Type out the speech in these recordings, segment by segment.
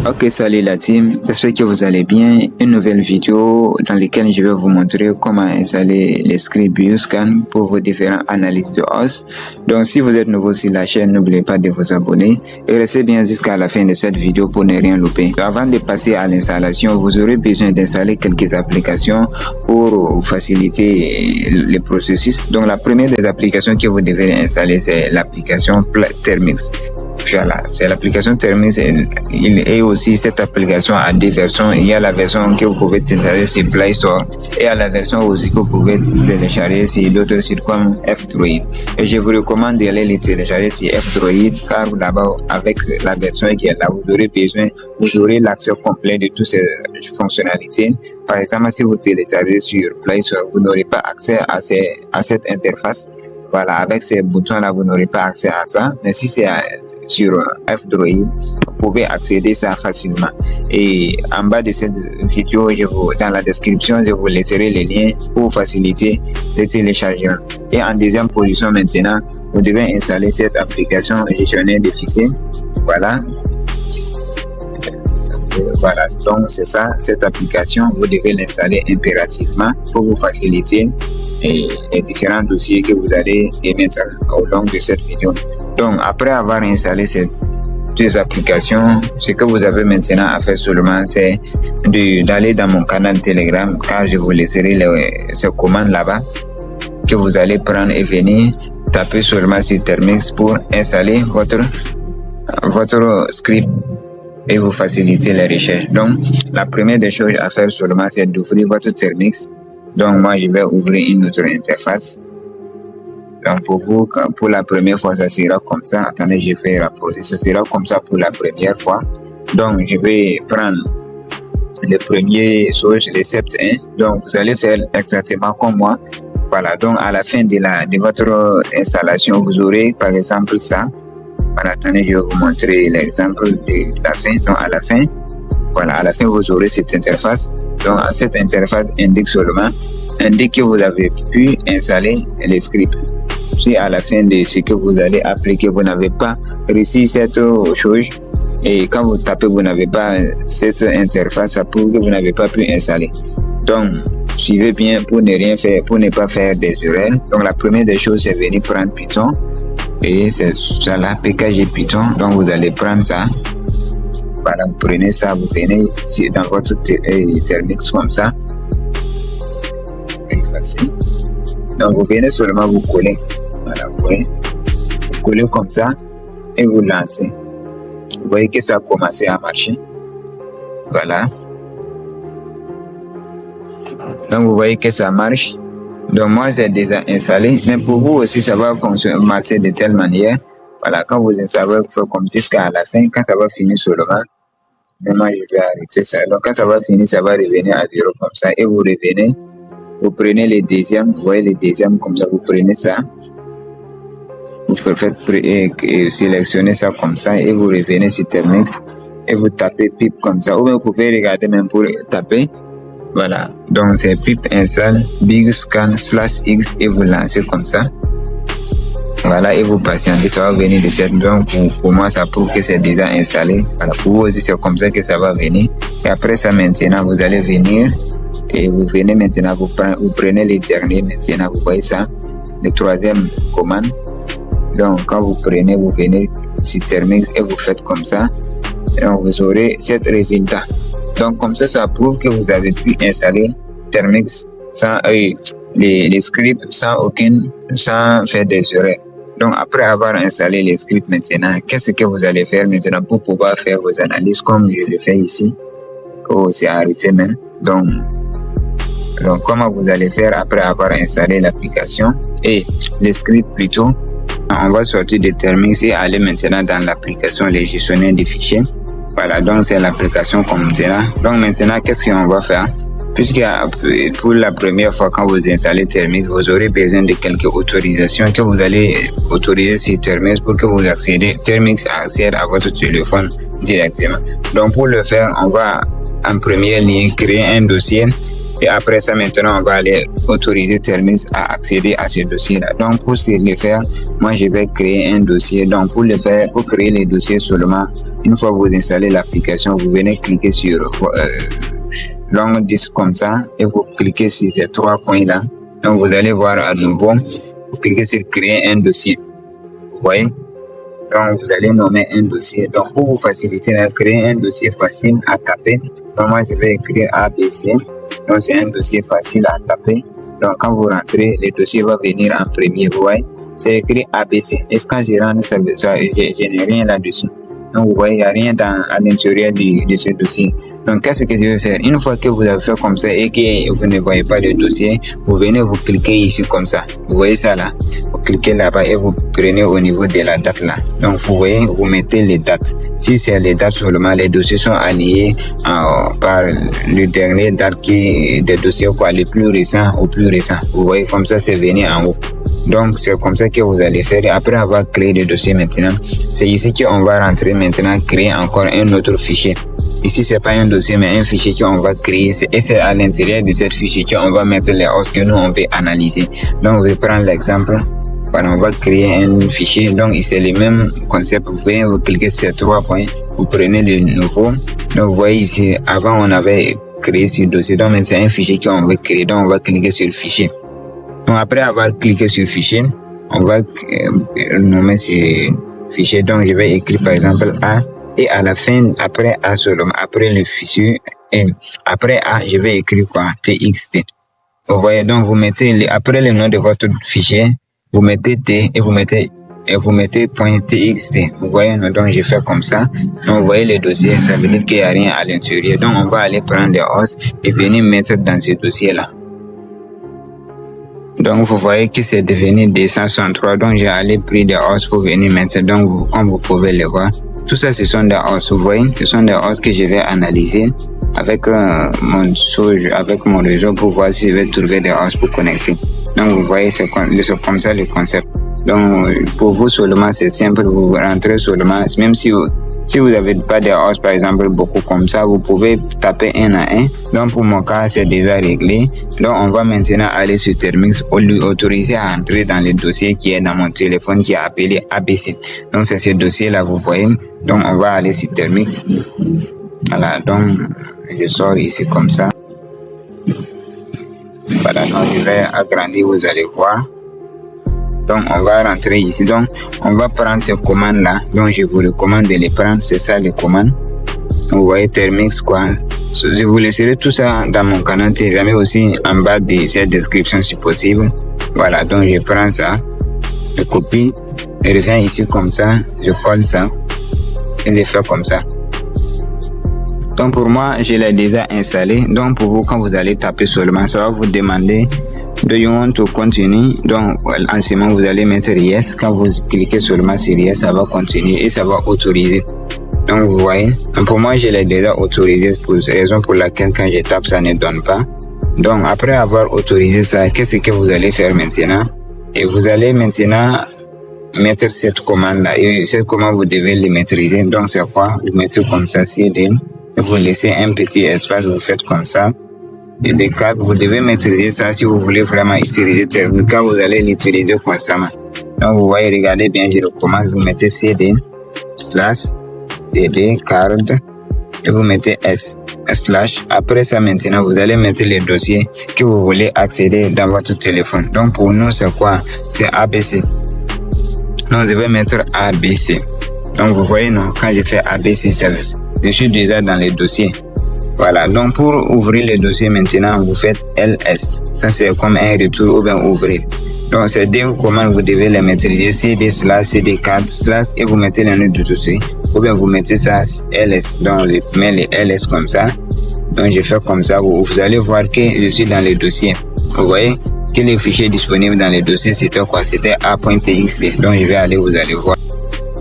Ok, salut la team, j'espère que vous allez bien. Une nouvelle vidéo dans laquelle je vais vous montrer comment installer les scripts BioScan pour vos différentes analyses de hausse. Donc si vous êtes nouveau sur la chaîne, n'oubliez pas de vous abonner et restez bien jusqu'à la fin de cette vidéo pour ne rien louper. Avant de passer à l'installation, vous aurez besoin d'installer quelques applications pour faciliter le processus. Donc la première des applications que vous devez installer, c'est l'application Thermix. Voilà, c'est l'application Thermix. Et aussi cette application a deux versions. Il y a la version que vous pouvez télécharger sur Play Store et à la version aussi que vous pouvez télécharger sur d'autres sites comme F-Droid. Et je vous recommande d'aller les télécharger sur F-Droid car là-bas avec la version qui est là, vous aurez l'accès complet de toutes ces fonctionnalités. Par exemple, si vous téléchargez sur Play Store, vous n'aurez pas accès à cette interface. Voilà, avec ces boutons-là, vous n'aurez pas accès à ça. Mais si c'est sur F-Droid, vous pouvez accéder ça facilement. Et en bas de cette vidéo, dans la description, je vous laisserai les liens pour faciliter le téléchargement. Et en deuxième position maintenant, vous devez installer cette application gestionnaire de fichiers. Voilà. Voilà, donc c'est ça, cette application, vous devez l'installer impérativement pour vous faciliter les différents dossiers que vous allez émettre au long de cette vidéo. Donc, après avoir installé ces deux applications, ce que vous avez maintenant à faire seulement, c'est d'aller dans mon canal Telegram, car je vous laisserai ces commandes là-bas que vous allez prendre et venir taper seulement sur Thermix pour installer votre script et vous faciliter les recherches. Donc, la première des choses à faire seulement, c'est d'ouvrir votre Thermix. Donc, moi, je vais ouvrir une autre interface. Donc, pour vous, pour la première fois, ça sera comme ça. Attendez, je vais rapprocher. Ça sera comme ça pour la première fois. Donc, je vais prendre le premier chose, Recept 1. Donc, vous allez faire exactement comme moi. Voilà. Donc, à la fin de votre installation, vous aurez, par exemple, ça. Voilà, attendez, je vais vous montrer l'exemple de la fin. Donc, à la fin, voilà, à la fin, vous aurez cette interface. Donc, cette interface indique que vous avez pu installer les scripts. Si à la fin de ce que vous allez appliquer, vous n'avez pas réussi cette chose, et quand vous tapez, vous n'avez pas cette interface, ça prouve que vous n'avez pas pu installer. Donc, suivez bien pour ne rien faire, pour ne pas faire des erreurs. Donc, la première des choses, c'est venir prendre Python. Et c'est ça là, PKG Python. Donc vous allez prendre ça. Voilà, vous prenez ça, vous venez dans votre Thermix comme ça. Donc vous venez seulement vous coller. Voilà, vous voyez. Vous collez comme ça et vous lancez. Vous voyez que ça a commencé à marcher. Voilà. Donc vous voyez que ça marche. Donc moi j'ai déjà installé, mais pour vous aussi ça va marcher de telle manière. Voilà, quand vous installez, vous faites comme jusqu'à la fin, quand ça va finir seulement, mais moi je vais arrêter ça. Donc quand ça va finir, ça va revenir à 0 comme ça, et vous revenez, vous prenez le deuxième, vous voyez le deuxième comme ça, vous prenez ça, vous faites sélectionner ça comme ça, et vous revenez sur Thermix, et vous tapez pip comme ça, ou bien vous pouvez regarder même pour taper. Voilà, donc c'est pip install BioScan/X et vous lancez comme ça. Voilà, et vous patientez, ça va venir de cette. Donc pour moi, ça prouve que c'est déjà installé. Voilà, pour vous aussi, c'est comme ça que ça va venir. Et après ça, maintenant, vous allez venir et vous venez maintenant, vous prenez les derniers maintenant, vous voyez ça, le troisième commande. Donc quand vous prenez, vous venez sur Thermix et vous faites comme ça. Et donc vous aurez cet résultat. Donc comme ça, ça prouve que vous avez pu installer Thermix sans les scripts sans faire des erreurs. Donc après avoir installé les scripts maintenant, qu'est-ce que vous allez faire maintenant pour pouvoir faire vos analyses comme je le fais ici? Oh, c'est arrêté même. Donc comment vous allez faire après avoir installé l'application et les scripts plutôt? On va sortir de Thermix et aller maintenant dans l'application les gestionnaires de fichiers. Voilà, donc c'est l'application comme cela. Donc maintenant, qu'est-ce qu'on va faire? Puisque pour la première fois quand vous installez Thermix, vous aurez besoin de quelques autorisations que vous allez autoriser sur Thermix pour que vous accédez. Thermix accède à votre téléphone directement. Donc pour le faire, on va en premier lieu créer un dossier Et après ça, maintenant, on va aller autoriser Telmix à accéder à ce dossier-là. Donc, pour le faire, moi, je vais créer un dossier. Donc, pour créer les dossiers seulement, une fois que vous installez l'application, vous venez cliquer sur long disque comme ça et vous cliquez sur ces 3 points-là. Donc, vous allez voir à nouveau, vous cliquez sur créer un dossier. Vous voyez? Donc, vous allez nommer un dossier. Donc, pour vous faciliter, créer un dossier facile à taper. Donc, moi, je vais écrire ABC. Donc, c'est un dossier facile à taper. Donc, quand vous rentrez, le dossier va venir en premier. Vous voyez, c'est écrit ABC. Et quand je rentre, je n'ai rien là-dessus. Donc, vous voyez, il n'y a rien à l'intérieur de ce dossier. Donc, qu'est-ce que je vais faire? Une fois que vous avez fait comme ça et que vous ne voyez pas de dossier, vous venez vous cliquez ici comme ça. Vous voyez ça là? Vous cliquez là-bas et vous prenez au niveau de la date là. Donc, vous voyez, vous mettez les dates. Si c'est les dates seulement, les dossiers sont alignés par le dernier date des dossiers les plus récents au plus récent. Vous voyez, comme ça, c'est venu en haut. Donc, c'est comme ça que vous allez faire. Après avoir créé le dossier maintenant, c'est ici qu'on va rentrer maintenant, créer encore un autre fichier. Ici, c'est pas un dossier, mais un fichier qu'on va créer. Et c'est à l'intérieur de ce fichier qu'on va mettre les hausses que nous, on veut analyser. Donc, on va prendre l'exemple. Voilà, on va créer un fichier. Donc, c'est le même concept. Vous pouvez vous cliquer sur 3 points. Vous prenez le nouveau. Donc, vous voyez ici, avant, on avait créé ce dossier. Donc, c'est un fichier qu'on veut créer. Donc, on va cliquer sur le fichier. Donc, après avoir cliqué sur le fichier, on va nommer ce fichier. Donc, je vais écrire par exemple A. Et à la fin, après A seulement, après le fichier, après A, je vais écrire quoi? TXT. Vous voyez, donc vous mettez, après le nom de votre fichier, vous mettez T et vous mettez .txt. Vous voyez, donc je fais comme ça. Donc, vous voyez le dossier, ça veut dire qu'il n'y a rien à l'intérieur. Donc, on va aller prendre des os et venir mettre dans ce dossier-là. Donc, vous voyez que c'est devenu 263. Donc, j'ai allé prendre des os pour venir mettre. Donc, comme vous pouvez le voir, tout ça, ce sont des os. Vous voyez, ce sont des os que je vais analyser avec mon réseau pour voir si je vais trouver des os pour connecter. Donc, vous voyez, c'est comme ça le concept. Donc, pour vous seulement, c'est simple. Vous rentrez seulement, même si vous n'avez pas des os, par exemple, beaucoup comme ça, vous pouvez taper un à un. Donc, pour mon cas, c'est déjà réglé. Donc, on va maintenant aller sur Telmix pour lui autoriser à entrer dans le dossier qui est dans mon téléphone qui est appelé ABC. Donc, c'est ce dossier-là, vous voyez. Donc, on va aller sur Telmix. Voilà, donc, je sors ici comme ça. Voilà, donc je vais agrandir, vous allez voir. Donc, on va rentrer ici. Donc, on va prendre ces commandes-là. Donc, je vous recommande de les prendre. C'est ça, les commandes. Vous voyez, Telmix, quoi. Je vous laisserai tout ça dans mon canal Telegram, aussi en bas de cette description si possible. Voilà, donc je prends ça. Je copie. Je reviens ici comme ça. Je colle ça. Et je fais comme ça. Donc, pour moi, je l'ai déjà installé. Donc, pour vous, quand vous allez taper seulement, ça va vous demander Do you want to continue? Donc, en ce moment, vous allez mettre yes. Quand vous cliquez seulement sur yes, ça va continuer et ça va autoriser. Donc, vous voyez, pour moi, je l'ai déjà autorisé pour raison pour laquelle quand je tape, ça ne donne pas. Donc, après avoir autorisé ça, qu'est-ce que vous allez faire maintenant? Et vous allez maintenant mettre cette commande-là. Et cette commande, vous devez le maîtriser. Donc, c'est quoi? Vous mettez comme ça, CD. Vous laissez un petit espace, vous faites comme ça. Et les câbles, vous devez maîtriser ça si vous voulez vraiment utiliser Telmix. Quand vous allez l'utiliser constamment. Donc, vous voyez, regardez bien, je recommence. Vous mettez CD, slash, CD, card, et vous mettez S, slash. Après ça, maintenant, vous allez mettre les dossiers que vous voulez accéder dans votre téléphone. Donc, pour nous, c'est quoi? C'est ABC. Donc, je vais mettre ABC. Donc, vous voyez, non, quand je fais ABC Service, je suis déjà dans les dossiers. Voilà, donc pour ouvrir le dossier maintenant, vous faites LS. Ça, c'est comme un retour ou bien ouvrir. Donc, c'est deux commandes, vous devez les maîtriser. CD slash, CD card slash, et vous mettez le nom du dossier. Ou bien vous mettez ça LS. Donc, je mets les LS comme ça. Donc, je fais comme ça. Vous allez voir que je suis dans le dossier. Vous voyez que les fichiers disponibles dans le dossier, c'était quoi? C'était A.txt. Donc, je vais aller, vous allez voir.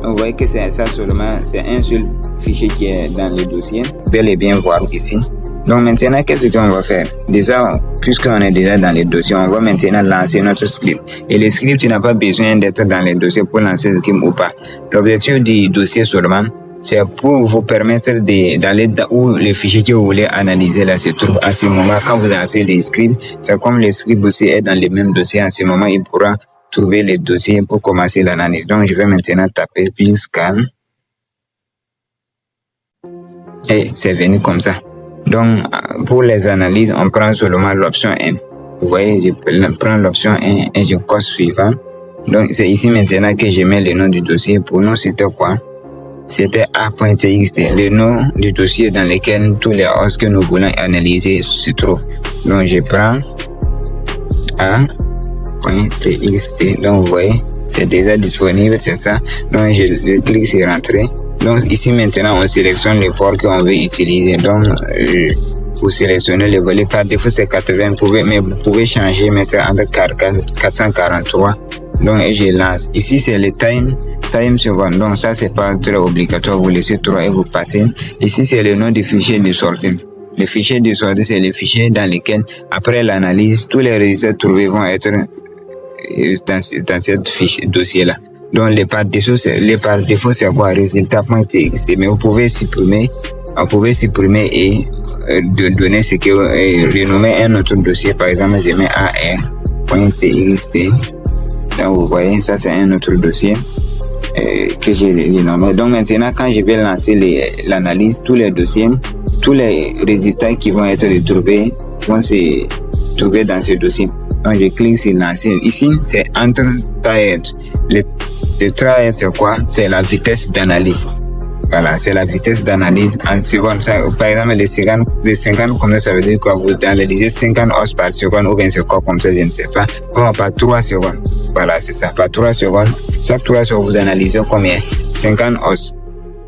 Vous voyez que c'est ça seulement, c'est un seul fichier qui est dans le dossier. Vous pouvez bien voir ici. Donc maintenant, qu'est-ce qu'on va faire? Déjà, puisqu'on est déjà dans le dossier, on va maintenant lancer notre script. Et le script, tu n'as pas besoin d'être dans le dossier pour lancer le script ou pas. L'objectif du dossier seulement, c'est pour vous permettre d'aller où les fichiers que vous voulez analyser là se trouvent à ce moment. Quand vous avez les scripts, c'est comme les scripts aussi est dans les mêmes dossiers. À ce moment, il pourra trouver les dossiers pour commencer l'analyse. Donc, je vais maintenant taper plus scan. Et c'est venu comme ça. Donc, pour les analyses, on prend seulement l'option 1. Vous voyez, je prends l'option 1 et je coche suivant. Donc, c'est ici maintenant que je mets le nom du dossier. Pour nous, c'était quoi? C'était A.txt, le nom du dossier dans lequel tous les os que nous voulons analyser se trouvent. Donc, je prends A.txt. Donc, vous voyez, c'est déjà disponible, c'est ça. Donc, je clique sur rentrer. Donc, ici maintenant, on sélectionne le port qu'on veut utiliser. Donc, vous sélectionnez le volet. Par défaut, c'est 80, mais vous pouvez changer, mettre entre 443. Donc, je lance. Ici, c'est le time second. Donc, ça, c'est pas très obligatoire. Vous laissez 3 et vous passez. Ici, c'est le nom du fichier de sortie. Le fichier de sortie, c'est le fichier dans lequel, après l'analyse, tous les résultats trouvés vont être dans cette fiche dossier-là. Donc, les par défaut, c'est quoi? Résultat.txt. Mais vous pouvez supprimer et donner ce que, renommer un autre dossier. Par exemple, je mets ar.txt. Donc, vous voyez, ça, c'est un autre dossier que j'ai renommé. Donc, maintenant, quand je vais lancer l'analyse, tous les dossiers, tous les résultats qui vont être retrouvés vont se trouver dans ce dossier. Donc, je clique sur lancer. Ici, c'est entre tired. Le tired, c'est quoi? C'est la vitesse d'analyse. Voilà, c'est la vitesse d'analyse en secondes. Par exemple, les 50, comme ça veut dire quoi? Vous analysez 50 os par seconde, ou bien c'est quoi comme ça, je ne sais pas. Comment par 3 secondes. Voilà, c'est ça, par 3 secondes. Chaque 3 secondes, vous analysez combien? 50 os.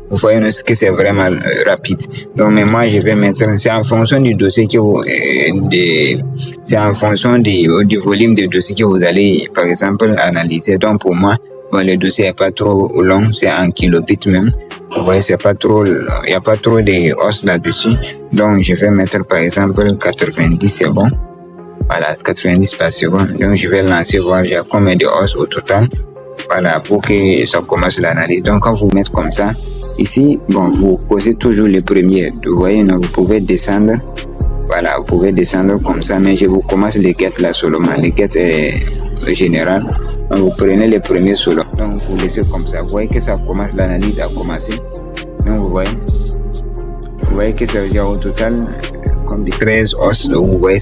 Vous voyez que c'est vraiment rapide. Donc, mais moi, je vais mettre, c'est en fonction du dossier que vous, c'est en fonction du volume de dossier que vous allez, par exemple, analyser. Donc, pour moi, bon, le dossier n'est pas trop long, c'est en kilobits même. Vous voyez, c'est pas trop, il n'y a pas trop de os là-dessus. Donc, je vais mettre, par exemple, 90, c'est bon. Voilà, 90 par seconde. Donc, je vais lancer, voir, il y a combien de os au total. Voilà, pour que ça commence l'analyse. Donc, quand vous mettez comme ça, ici, bon, vous posez toujours le premier. Vous voyez, non, vous pouvez descendre. Voilà, vous pouvez descendre comme ça, mais je vous commence les quêtes là seulement. Les quêtes est général. Donc, vous prenez les premiers solo. Donc, vous laissez comme ça. Vous voyez que ça commence, l'analyse a commencé. Donc, vous voyez que ça veut dire au total, comme des 13 os, vous voyez,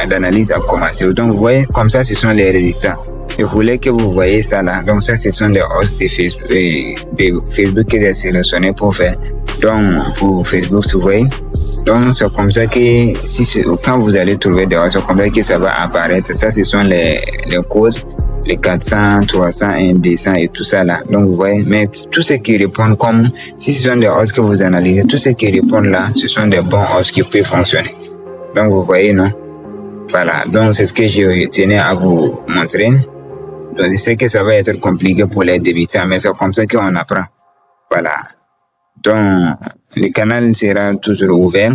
l'analyse a commencé. Donc, vous voyez, comme ça, ce sont les résultats. Je voulais que vous voyez ça là. Donc, ça, ce sont les os de Facebook que j'ai sélectionné pour faire. Donc, pour Facebook, vous voyez. Donc, c'est comme ça que quand vous allez trouver des os, c'est comme ça que ça va apparaître. Ça, ce sont les codes, les 400, 300, 200 et tout ça là. Donc, vous voyez, mais tout ce qui répond comme, si ce sont des os que vous analysez, tout ce qui répond là, ce sont des bons os qui peuvent fonctionner. Donc, vous voyez, non? Voilà. Donc, c'est ce que je tenais à vous montrer. Donc, je sais que ça va être compliqué pour les débutants, mais c'est comme ça qu'on apprend. Voilà. Donc, le canal sera toujours ouvert.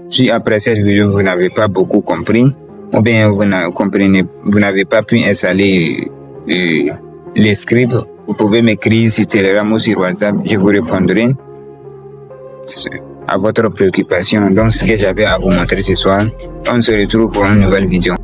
Si après cette vidéo, vous n'avez pas beaucoup compris, ou bien vous n'avez pas pu installer les scripts, vous pouvez m'écrire sur Telegram ou sur WhatsApp, je vous répondrai à votre préoccupation. Donc, ce que j'avais à vous montrer ce soir, on se retrouve pour une nouvelle vidéo.